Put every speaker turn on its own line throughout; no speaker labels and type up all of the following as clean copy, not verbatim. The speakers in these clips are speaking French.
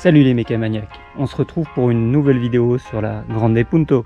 Salut les mécamaniacs, on se retrouve pour une nouvelle vidéo sur la Grande Punto.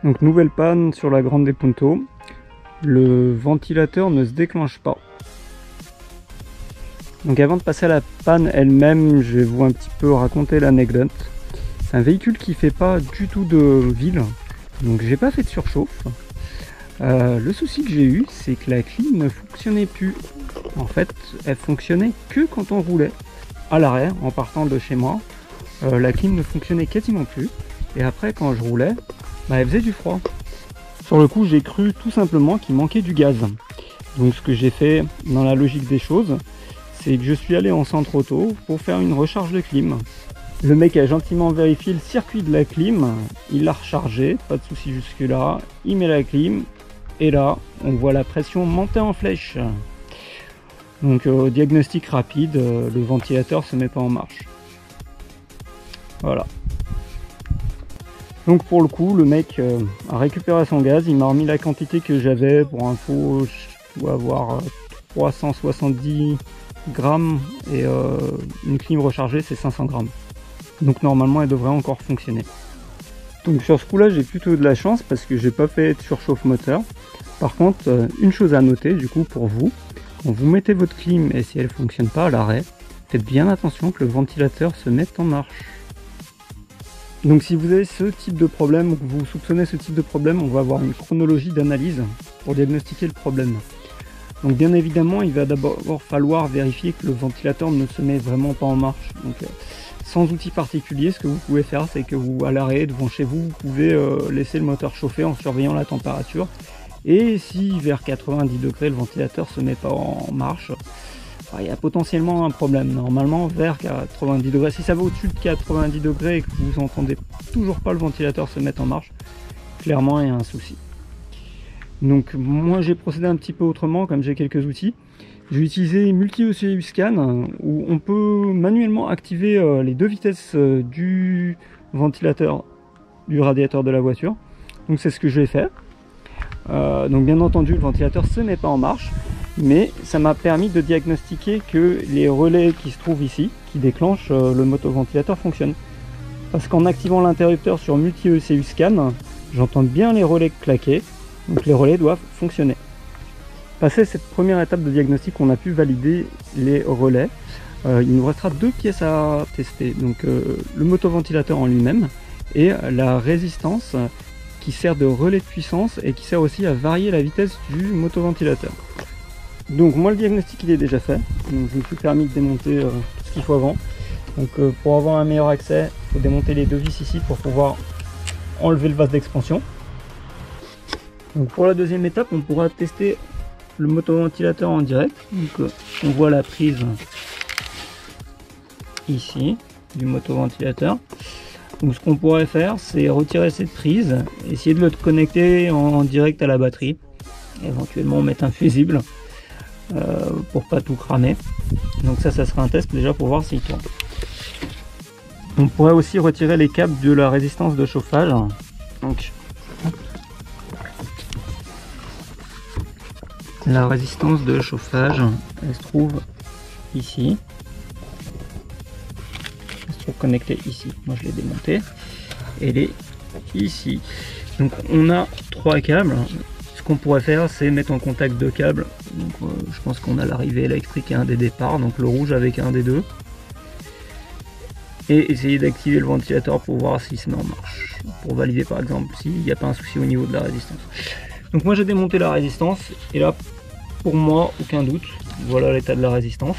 Donc nouvelle panne sur la Grande Punto, le ventilateur ne se déclenche pas. Donc avant de passer à la panne elle-même, je vais vous un petit peu raconter l'anecdote. C'est un véhicule qui fait pas du tout de ville, donc j'ai pas fait de surchauffe. Le souci que j'ai eu, c'est que la clim ne fonctionnait plus. En fait, elle fonctionnait que quand on roulait. À l'arrêt, en partant de chez moi, la clim ne fonctionnait quasiment plus. Et après, quand je roulais, elle faisait du froid. Sur le coup, j'ai cru tout simplement qu'il manquait du gaz. Donc ce que j'ai fait dans la logique des choses, c'est que je suis allé en centre auto pour faire une recharge de clim. Le mec a gentiment vérifié le circuit de la clim, il l'a rechargé, pas de souci jusque là, il met la clim, et là, on voit la pression monter en flèche. Donc diagnostic rapide, le ventilateur se met pas en marche. Voilà. Donc pour le coup, le mec a récupéré son gaz, il m'a remis la quantité que j'avais. Pour info, je dois avoir 370 grammes et une clim rechargée c'est 500 grammes. Donc normalement elle devrait encore fonctionner. Donc sur ce coup là j'ai plutôt de la chance parce que j'ai pas fait de surchauffe moteur. Par contre une chose à noter du coup pour vous, quand vous mettez votre clim et si elle fonctionne pas à l'arrêt, faites bien attention que le ventilateur se mette en marche. Donc si vous avez ce type de problème ou que vous soupçonnez ce type de problème, on va avoir une chronologie d'analyse pour diagnostiquer le problème. Donc bien évidemment, il va d'abord falloir vérifier que le ventilateur ne se met vraiment pas en marche. Donc sans outil particulier, ce que vous pouvez faire, c'est que vous, à l'arrêt, devant chez vous, vous pouvez laisser le moteur chauffer en surveillant la température. Et si vers 90 degrés, le ventilateur se met pas en marche, il y a potentiellement un problème. Normalement, vers 90 degrés, si ça va au-dessus de 90 degrés et que vous entendez toujours pas le ventilateur se mettre en marche, clairement, il y a un souci. Donc moi j'ai procédé un petit peu autrement, comme j'ai quelques outils. J'ai utilisé Multi-ECU Scan où on peut manuellement activer les deux vitesses du ventilateur du radiateur de la voiture. Donc c'est ce que je vais faire. Donc bien entendu le ventilateur se met pas en marche, mais ça m'a permis de diagnostiquer que les relais qui se trouvent ici, qui déclenchent le motoventilateur, fonctionnent. Parce qu'en activant l'interrupteur sur Multi-ECU Scan, j'entends bien les relais claquer. Donc les relais doivent fonctionner. Passé cette première étape de diagnostic, on a pu valider les relais. Il nous restera deux pièces à tester. Donc le motoventilateur en lui-même et la résistance qui sert de relais de puissance et qui sert aussi à varier la vitesse du motoventilateur. Donc moi le diagnostic il est déjà fait. Donc je me suis permis de démonter tout ce qu'il faut avant. Donc pour avoir un meilleur accès, il faut démonter les deux vis ici pour pouvoir enlever le vase d'expansion. Donc pour la deuxième étape, on pourra tester le motoventilateur en direct. Donc on voit la prise ici du motoventilateur. Donc ce qu'on pourrait faire, c'est retirer cette prise, essayer de le connecter en direct à la batterie, éventuellement mettre un fusible pour pas tout cramer. Donc ça sera un test déjà pour voir s'il tourne. On pourrait aussi retirer les câbles de la résistance de chauffage. Donc la résistance de chauffage, elle se trouve ici. Elle se trouve connectée ici. Moi je l'ai démontée. Elle est ici. Donc on a trois câbles. Ce qu'on pourrait faire, c'est mettre en contact deux câbles. Donc je pense qu'on a l'arrivée électrique et un des départs. Donc le rouge avec un des deux. Et essayer d'activer le ventilateur pour voir s'il se met en marche. Pour valider par exemple s'il n'y a pas un souci au niveau de la résistance. Donc moi j'ai démonté la résistance et là pour moi aucun doute, voilà l'état de la résistance.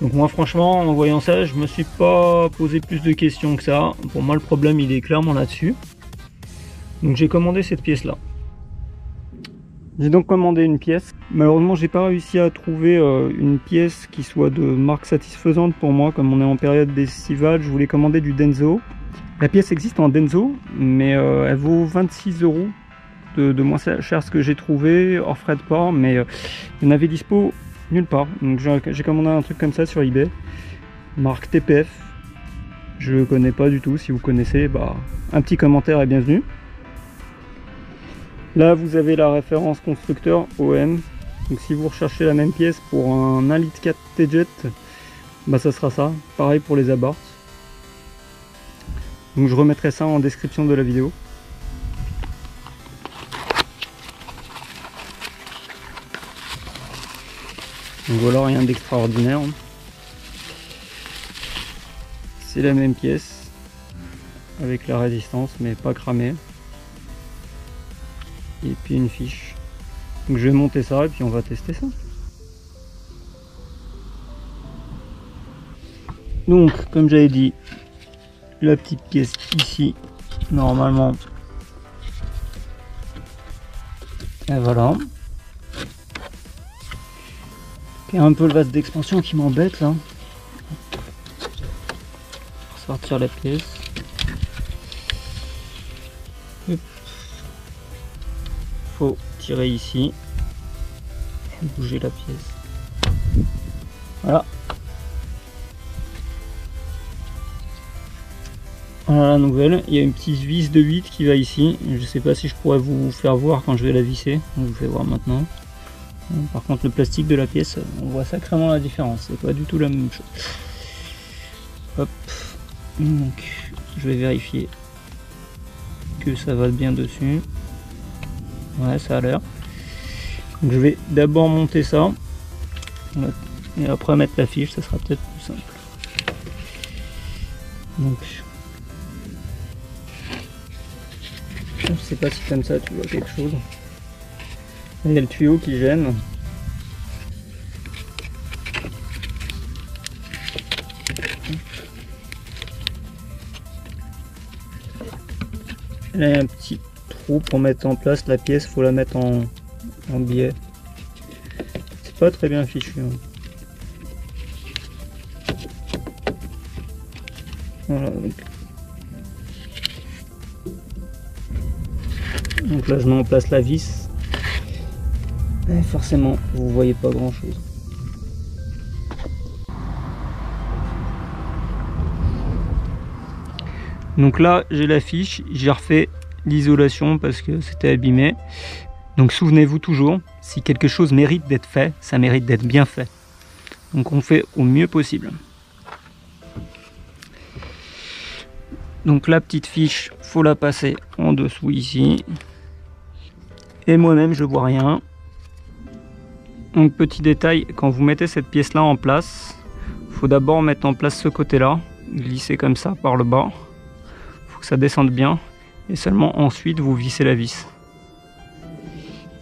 Donc moi franchement en voyant ça je me suis pas posé plus de questions que ça. Pour moi le problème il est clairement là-dessus. Donc j'ai commandé cette pièce là. J'ai donc commandé une pièce. Malheureusement j'ai pas réussi à trouver une pièce qui soit de marque satisfaisante pour moi. Comme on est en période estivale, je voulais commander du Denso. La pièce existe en Denso mais elle vaut 26 € de moins cher ce que j'ai trouvé hors frais de port, mais il y en avait dispo nulle part. Donc j'ai commandé un truc comme ça sur eBay marque TPF. Je connais pas du tout. Si vous connaissez, bah, un petit commentaire est bienvenu. Là, vous avez la référence constructeur OM. Donc si vous recherchez la même pièce pour un 1,4 litre T-Jet, bah ça sera ça. Pareil pour les abords. Donc je remettrai ça en description de la vidéo. Donc voilà, rien d'extraordinaire. C'est la même pièce avec la résistance mais pas cramée. Et puis une fiche. Donc je vais monter ça et puis on va tester ça. Donc comme j'avais dit, la petite pièce ici, normalement. Et voilà. Il y a un peu le vase d'expansion qui m'embête là. Pour sortir la pièce. Hop. Faut tirer ici et bouger la pièce. Voilà. Voilà la nouvelle. Il y a une petite vis de 8 qui va ici. Je sais pas si je pourrais vous faire voir quand je vais la visser. Je vous fais voir maintenant. Par contre le plastique de la pièce, on voit sacrément la différence. C'est pas du tout la même chose. Hop. Donc je vais vérifier que ça va bien dessus. Ouais, ça a l'air. Donc je vais d'abord monter ça et après mettre la fiche, ça sera peut-être plus simple. Donc je sais pas si comme ça tu vois quelque chose. Il y a le tuyau qui gêne. Là il y a un petit trou pour mettre en place la pièce, faut la mettre en biais. C'est pas très bien fichu. Hein. Voilà. Donc là je mets en place la vis. Et forcément vous voyez pas grand chose. Donc là j'ai la fiche, j'ai refait l'isolation parce que c'était abîmé. Donc souvenez-vous toujours, si quelque chose mérite d'être fait, ça mérite d'être bien fait. Donc on fait au mieux possible. Donc la petite fiche, faut la passer en dessous ici. Et moi-même je vois rien. Donc petit détail, quand vous mettez cette pièce là en place, il faut d'abord mettre en place ce côté là, glisser comme ça par le bas, il faut que ça descende bien, et seulement ensuite vous vissez la vis.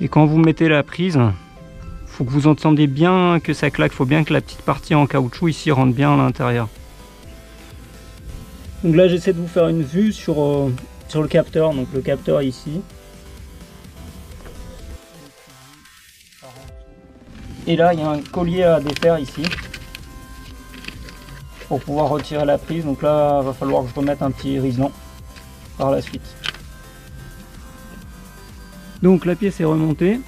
Et quand vous mettez la prise, il faut que vous entendiez bien que ça claque, il faut bien que la petite partie en caoutchouc ici rentre bien à l'intérieur. Donc là j'essaie de vous faire une vue sur le capteur, donc le capteur ici. Et là, il y a un collier à défaire ici pour pouvoir retirer la prise. Donc là, il va falloir que je remette un petit riselant par la suite. Donc la pièce est remontée.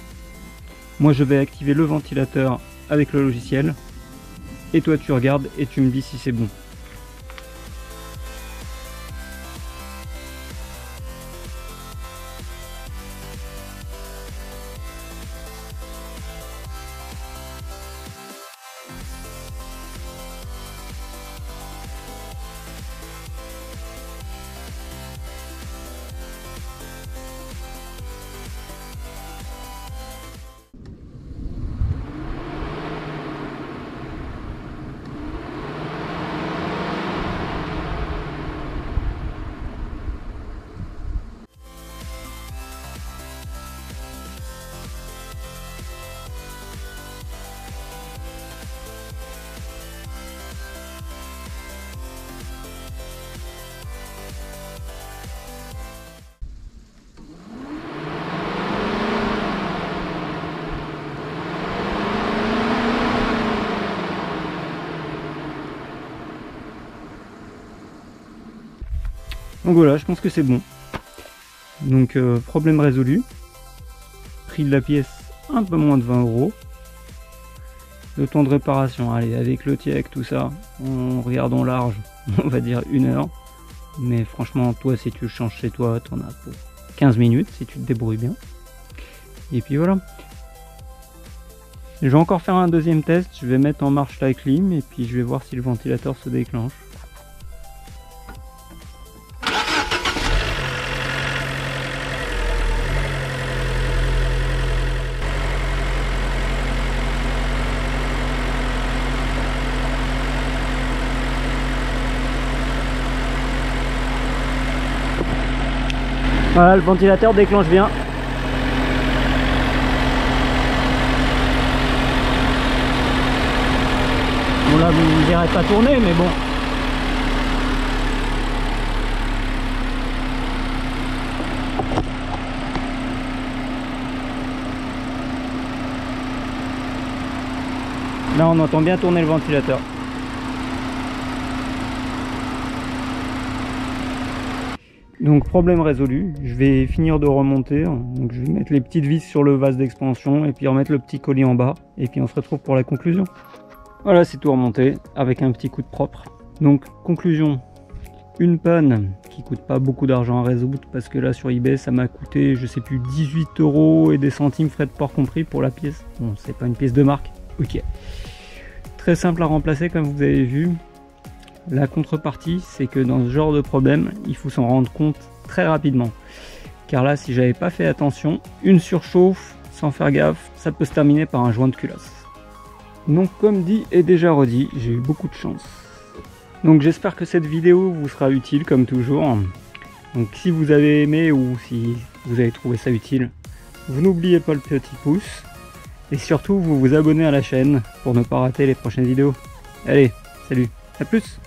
Moi, je vais activer le ventilateur avec le logiciel. Et toi, tu regardes et tu me dis si c'est bon. Donc voilà, je pense que c'est bon. Donc problème résolu. Prix de la pièce un peu moins de 20 €. Le temps de réparation, allez, avec le TIEC, tout ça, en regardant large, on va dire 1 heure. Mais franchement, toi, si tu le changes chez toi, t'en as pour 15 minutes, si tu te débrouilles bien. Et puis voilà. Je vais encore faire un deuxième test, je vais mettre en marche la clim, et puis je vais voir si le ventilateur se déclenche. Voilà, le ventilateur déclenche bien. Bon là vous ne verrez pas tourner mais bon. Là on entend bien tourner le ventilateur. Donc problème résolu, je vais finir de remonter, donc je vais mettre les petites vis sur le vase d'expansion et puis remettre le petit colis en bas et puis on se retrouve pour la conclusion. Voilà, c'est tout remonté avec un petit coup de propre. Donc conclusion, une panne qui coûte pas beaucoup d'argent à résoudre parce que là sur eBay ça m'a coûté je sais plus 18 € et des centimes frais de port compris pour la pièce. Bon c'est pas une pièce de marque, ok. Très simple à remplacer comme vous avez vu. La contrepartie, c'est que dans ce genre de problème, il faut s'en rendre compte très rapidement. Car là, si j'avais pas fait attention, une surchauffe, sans faire gaffe, ça peut se terminer par un joint de culasse. Donc comme dit et déjà redit, j'ai eu beaucoup de chance. Donc j'espère que cette vidéo vous sera utile comme toujours. Donc si vous avez aimé ou si vous avez trouvé ça utile, vous n'oubliez pas le petit pouce. Et surtout, vous vous abonnez à la chaîne pour ne pas rater les prochaines vidéos. Allez, salut, à plus!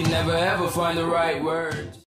Never ever find the right words.